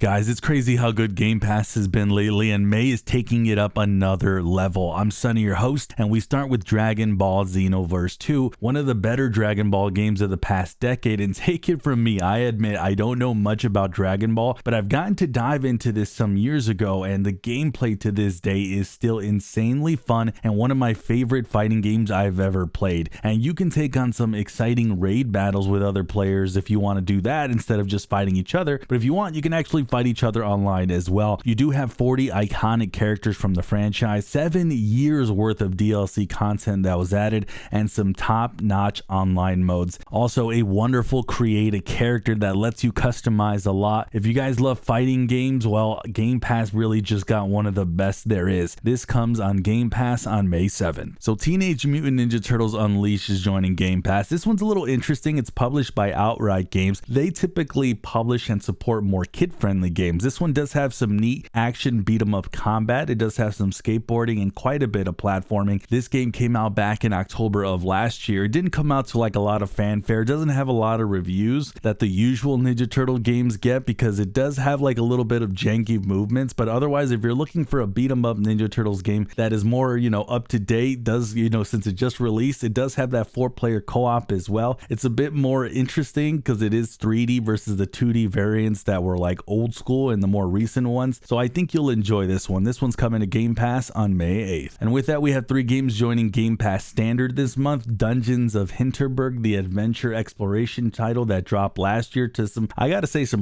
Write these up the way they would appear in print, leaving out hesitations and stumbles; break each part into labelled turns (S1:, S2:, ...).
S1: guys. It's crazy how good Game Pass has been lately, and May is taking it up another level. I'm Sunny, your host, and we start with Dragon Ball Xenoverse 2, one of the better Dragon Ball games of the past decade. And take it from me, I admit I don't know much about Dragon Ball, but I've gotten to dive into this some years ago, and the gameplay to this day is still insanely fun and one of my favorite fighting games I've ever played. And you can take on some exciting raid battles with other players if you want to do that instead of just fighting each other. But if you want, you can actually fight each other online as well. You do have 40 iconic characters from the franchise, 7 years worth of DLC content that was added, and some top-notch online modes. Also, a wonderful create a character that lets you customize a lot. If you guys love fighting games, well, Game Pass really just got one of the best there is. This comes on Game Pass on May 7. So Teenage Mutant Ninja Turtles Unleashed is joining Game Pass. This one's a little interesting. It's published by Outright Games. They typically publish and support more kid-friendly games. This one does have some neat action beat-em-up combat. It does have some skateboarding and quite a bit of platforming. This game came out back in October of last year. It didn't come out to like a lot of fanfare. It doesn't have a lot of reviews that the usual Ninja Turtle games get because it does have like a little bit of janky movements. But otherwise, if you're looking for a beat-em-up Ninja Turtles game that is more, up to date, since it just released, it does have that 4-player co-op as well. It's a bit more interesting because it is 3D versus the 2D variants that were like old school and the more recent ones. So I think you'll enjoy this one. This one's coming to Game Pass on May 8th. And with that, we have 3 games joining Game Pass Standard this month. Dungeons of Hinterberg, the adventure exploration title that dropped last year to some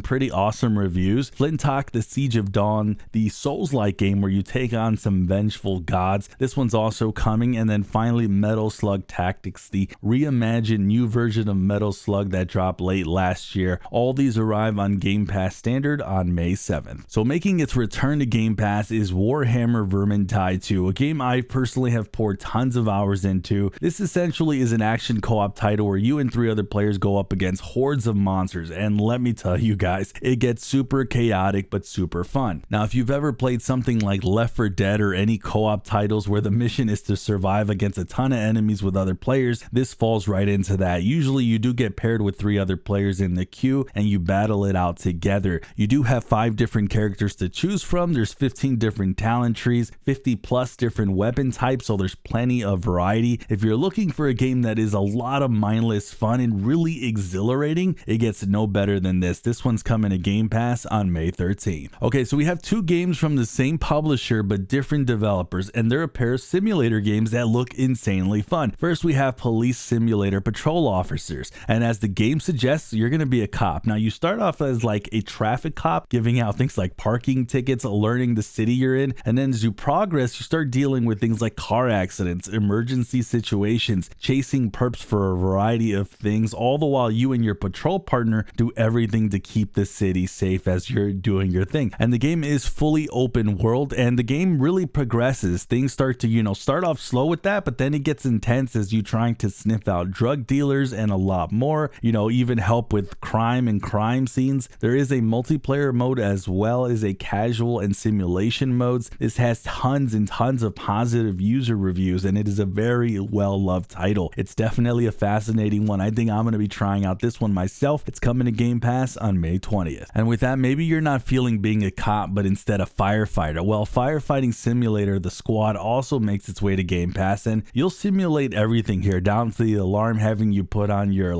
S1: pretty awesome reviews. Flintlock, the Siege of Dawn, the Souls-like game where you take on some vengeful gods. This one's also coming. And then finally, Metal Slug Tactics, the reimagined new version of Metal Slug that dropped late last year. All these arrive on Game Pass Standard on May 7th. So making its return to Game Pass is Warhammer Verminetide 2, a game I personally have poured tons of hours into. This essentially is an action co-op title where you and 3 other players go up against hordes of monsters, and let me tell you guys, it gets super chaotic but super fun. Now, if you've ever played something like Left 4 Dead or any co-op titles where the mission is to survive against a ton of enemies with other players, this falls right into that. Usually you do get paired with 3 other players in the queue and you battle it out together. You do have 5 different characters to choose from. There's 15 different talent trees, 50 plus different weapon types, so there's plenty of variety. If you're looking for a game that is a lot of mindless fun and really exhilarating, it gets no better than this. This one's coming to Game Pass on May 13th. Okay, so we have 2 games from the same publisher but different developers, and they're a pair of simulator games that look insanely fun. First, we have Police Simulator Patrol Officers, and as the game suggests, you're going to be a cop. Now, you start off as like a traffic cop, giving out things like parking tickets, learning the city you're in, and then as you progress, you start dealing with things like car accidents, emergency situations, chasing perps for a variety of things, all the while you and your patrol partner do everything to keep the city safe as you're doing your thing. And the game is fully open world, and the game really progresses. Things start to, start off slow with that, but then it gets intense as you trying to sniff out drug dealers and a lot more, even help with crime and crime scenes. There is a multiplayer mode as well as a casual and simulation modes. This has tons and tons of positive user reviews, and it is a very well-loved title. It's definitely a fascinating one. I think I'm going to be trying out this one myself. It's coming to Game Pass on May 20th. And with that, maybe you're not feeling being a cop, but instead a firefighter. Well, Firefighting Simulator, The Squad, also makes its way to Game Pass, and you'll simulate everything here, down to the alarm having you put on your,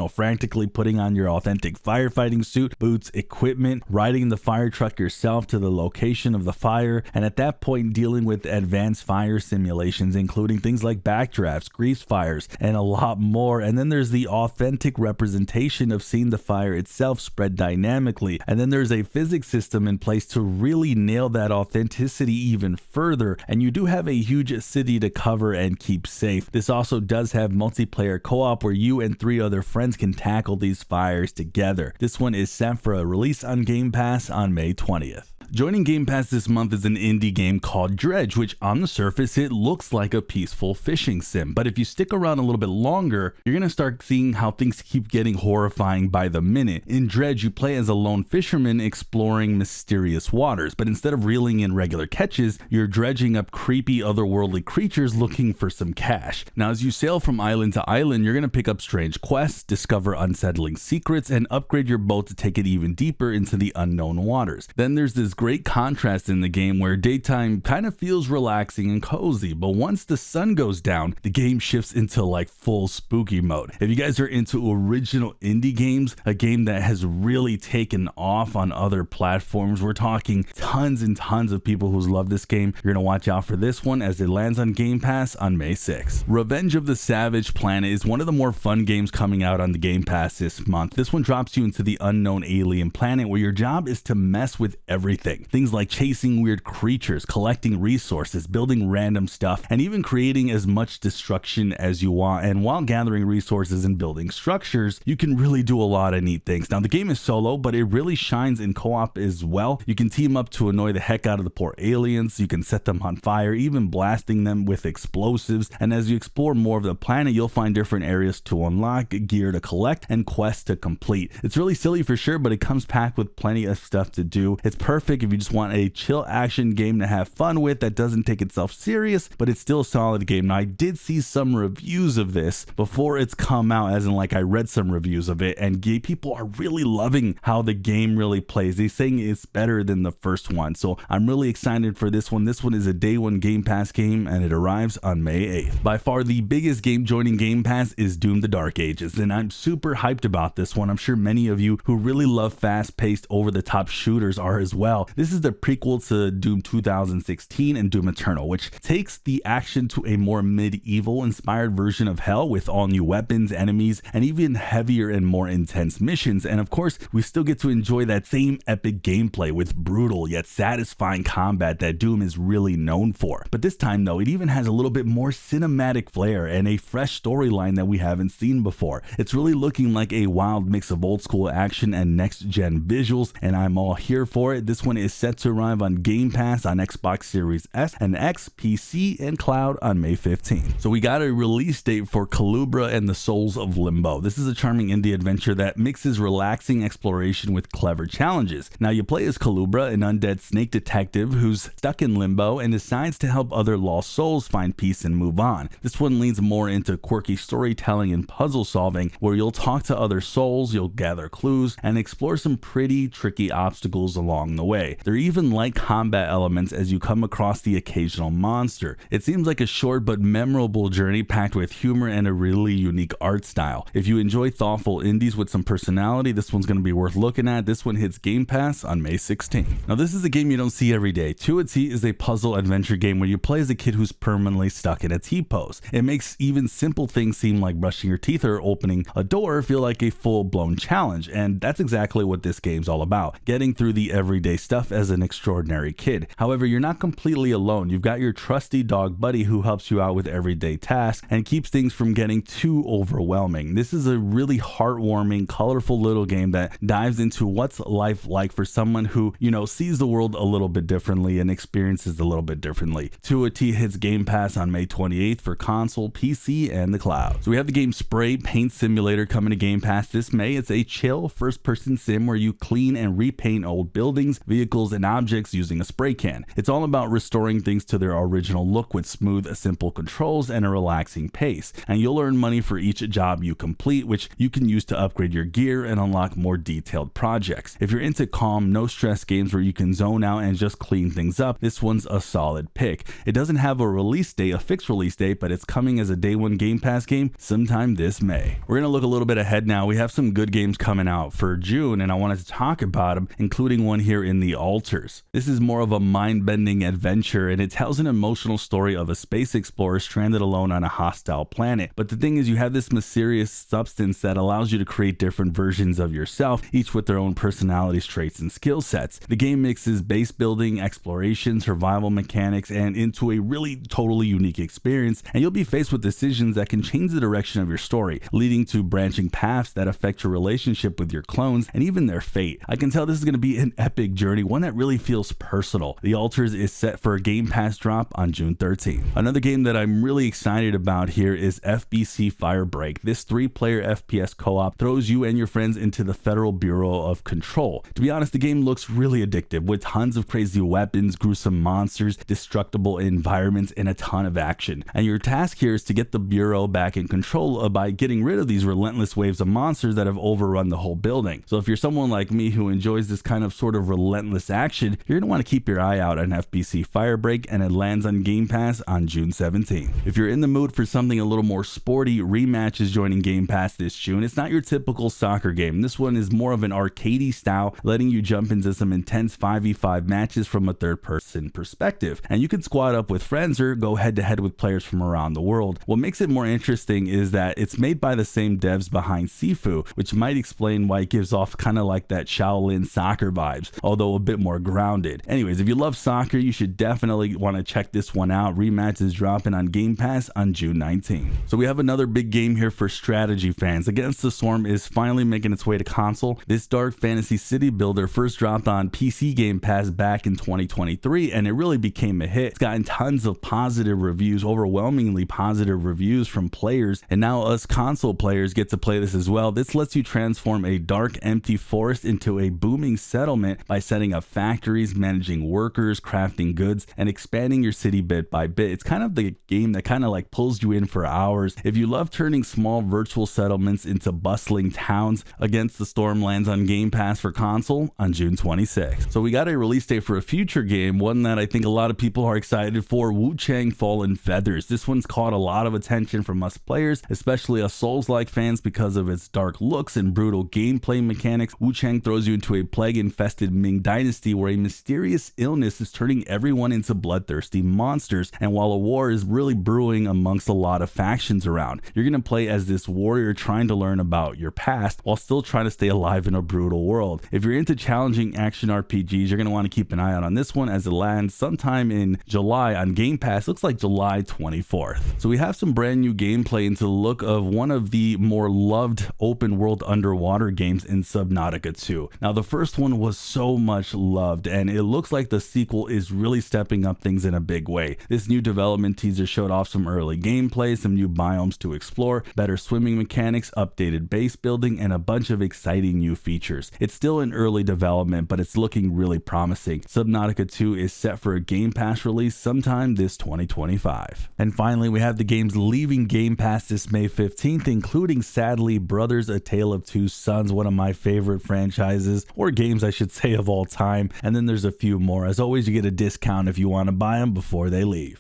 S1: frantically putting on your authentic firefighting suit, boots, equipment, riding the fire truck yourself to the location of the fire, and at that point dealing with advanced fire simulations, including things like backdrafts, grease fires, and a lot more. And then there's the authentic representation of seeing the fire itself spread dynamically, and then there's a physics system in place to really nail that authenticity even further, and you do have a huge city to cover and keep safe. This also does have multiplayer co-op where you and 3 other friends can tackle these fires together. This one is set for a release on Game Pass on May 20th. Joining Game Pass this month is an indie game called Dredge, which on the surface it looks like a peaceful fishing sim, but if you stick around a little bit longer, you're gonna start seeing how things keep getting horrifying by the minute. In Dredge, you play as a lone fisherman exploring mysterious waters, but instead of reeling in regular catches, you're dredging up creepy otherworldly creatures looking for some cash. Now, as you sail from island to island, you're gonna pick up strange quests, discover unsettling secrets, and upgrade your boat to take it even deeper into the unknown waters. Then there's this great contrast in the game where daytime kind of feels relaxing and cozy, but once the sun goes down, the game shifts into like full spooky mode. If you guys are into original indie games, a game that has really taken off on other platforms, we're talking tons and tons of people who love this game, you're gonna watch out for this one as it lands on Game Pass on May 6th. Revenge of the Savage Planet is one of the more fun games coming out on the Game Pass this month. This one drops you into the unknown alien planet where your job is to mess with everything. Things like chasing weird creatures, collecting resources, building random stuff, and even creating as much destruction as you want. And while gathering resources and building structures, you can really do a lot of neat things. Now, the game is solo, but it really shines in co-op as well. You can team up to annoy the heck out of the poor aliens, you can set them on fire, even blasting them with explosives. And as you explore more of the planet, you'll find different areas to unlock, gear to collect, and quests to complete. It's really silly for sure, but it comes packed with plenty of stuff to do. It's perfect if you just want a chill action game to have fun with that doesn't take itself serious, but it's still a solid game. Now, I did see some reviews of this before it's come out, as in like I read some reviews of it, and people are really loving how the game really plays. They're saying it's better than the first one, so I'm really excited for this one. This one is a day one Game Pass game, and it arrives on May 8th. By far the biggest game joining Game Pass is Doom: The Dark Ages, and I'm super hyped about this one. I'm sure many of you who really love fast-paced, over-the-top shooters are as well. This is the prequel to Doom 2016 and Doom Eternal, which takes the action to a more medieval-inspired version of hell with all new weapons, enemies, and even heavier and more intense missions. And of course, we still get to enjoy that same epic gameplay with brutal yet satisfying combat that Doom is really known for. But this time though, it even has a little bit more cinematic flair and a fresh storyline that we haven't seen before. It's really looking like a wild mix of old school action and next gen visuals, and I'm all here for it. This one is set to arrive on Game Pass on Xbox Series S and X, PC, and Cloud on May 15th. So we got a release date for Kulebra and the Souls of Limbo. This is a charming indie adventure that mixes relaxing exploration with clever challenges. Now, you play as Kulebra, an undead snake detective who's stuck in limbo and decides to help other lost souls find peace and move on. This one leans more into quirky storytelling and puzzle solving, where you'll talk to other souls, you'll gather clues, and explore some pretty tricky obstacles along the way. There are even light combat elements as you come across the occasional monster. It seems like a short but memorable journey packed with humor and a really unique art style. If you enjoy thoughtful indies with some personality, this one's going to be worth looking at. This one hits Game Pass on May 16th. Now, this is a game you don't see every day. Tuatee is a puzzle adventure game where you play as a kid who's permanently stuck in a T-pose. It makes even simple things seem like brushing your teeth or opening a door feel like a full-blown challenge, and that's exactly what this game's all about, getting through the everyday stuff as an extraordinary kid. However, you're not completely alone. You've got your trusty dog buddy who helps you out with everyday tasks and keeps things from getting too overwhelming. This is a really heartwarming, colorful little game that dives into what's life like for someone who, sees the world a little bit differently and experiences a little bit differently. Tuatee hits Game Pass on May 28th for console, PC, and the cloud. So we have the game Spray Paint Simulator coming to Game Pass this May. It's a chill first-person sim where you clean and repaint old buildings, vehicles, and objects using a spray can. It's all about restoring things to their original look with smooth, simple controls and a relaxing pace. And you'll earn money for each job you complete, which you can use to upgrade your gear and unlock more detailed projects. If you're into calm, no-stress games where you can zone out and just clean things up, this one's a solid pick. It doesn't have a fixed release date, but it's coming as a day one Game Pass game sometime this May. We're going to look a little bit ahead now. We have some good games coming out for June, and I wanted to talk about them, including one here in the Altars. This is more of a mind-bending adventure, and it tells an emotional story of a space explorer stranded alone on a hostile planet. But the thing is, you have this mysterious substance that allows you to create different versions of yourself, each with their own personalities, traits, and skill sets. The game mixes base building, exploration, survival mechanics, and into a really totally unique experience, and you'll be faced with decisions that can change the direction of your story, leading to branching paths that affect your relationship with your clones and even their fate. I can tell this is going to be an epic journey party, one that really feels personal. The Altars is set for a Game Pass drop on June 13th. Another game that I'm really excited about here is FBC Firebreak. This 3-player FPS co-op throws you and your friends into the Federal Bureau of Control. To be honest, the game looks really addictive with tons of crazy weapons, gruesome monsters, destructible environments, and a ton of action. And your task here is to get the Bureau back in control by getting rid of these relentless waves of monsters that have overrun the whole building. So if you're someone like me who enjoys this kind of sort of relentless action, you're going to want to keep your eye out on FBC Firebreak, and it lands on Game Pass on June 17th. If you're in the mood for something a little more sporty, Rematch is joining Game Pass this June. It's not your typical soccer game. This one is more of an arcadey style, letting you jump into some intense 5v5 matches from a third-person perspective. And you can squad up with friends or go head-to-head with players from around the world. What makes it more interesting is that it's made by the same devs behind Sifu, which might explain why it gives off kind of like that Shaolin soccer vibes, although a bit more grounded. Anyways, if you love soccer, you should definitely want to check this one out. Rematch is dropping on Game Pass on June 19th. So we have another big game here for strategy fans. Against the Storm is finally making its way to console. This dark fantasy city builder first dropped on PC Game Pass back in 2023, and it really became a hit. It's gotten tons of positive reviews, overwhelmingly positive reviews from players, and now us console players get to play this as well. This lets you transform a dark, empty forest into a booming settlement by setting up factories, managing workers, crafting goods, and expanding your city bit by bit. It's kind of the game that kind of like pulls you in for hours. If you love turning small virtual settlements into bustling towns, Against the Storm lands on Game Pass for console on June 26th. So we got a release date for a future game, one that I think a lot of people are excited for, Wuchang Fallen Feathers. This one's caught a lot of attention from us players, especially us Souls-like fans, because of its dark looks and brutal gameplay mechanics. Wuchang throws you into a plague-infested Ming dynasty where a mysterious illness is turning everyone into bloodthirsty monsters, and while a war is really brewing amongst a lot of factions around, you're going to play as this warrior trying to learn about your past while still trying to stay alive in a brutal world. If you're into challenging action RPGs, you're going to want to keep an eye out on this one as it lands sometime in July on Game Pass. Looks like July 24th. So we have some brand new gameplay into the look of one of the more loved open world underwater games in Subnautica 2. Now the first one was so much loved, and it looks like the sequel is really stepping up things in a big way. This new development teaser showed off some early gameplay, some new biomes to explore, better swimming mechanics, updated base building, and a bunch of exciting new features. It's still in early development, but it's looking really promising. Subnautica 2 is set for a Game Pass release sometime this 2025. And finally, we have the games leaving Game Pass this May 15th, including sadly Brothers: A Tale of Two Sons, one of my favorite franchises, or games I should say, of all time. And then there's a few more. As always, you get a discount if you want to buy them before they leave.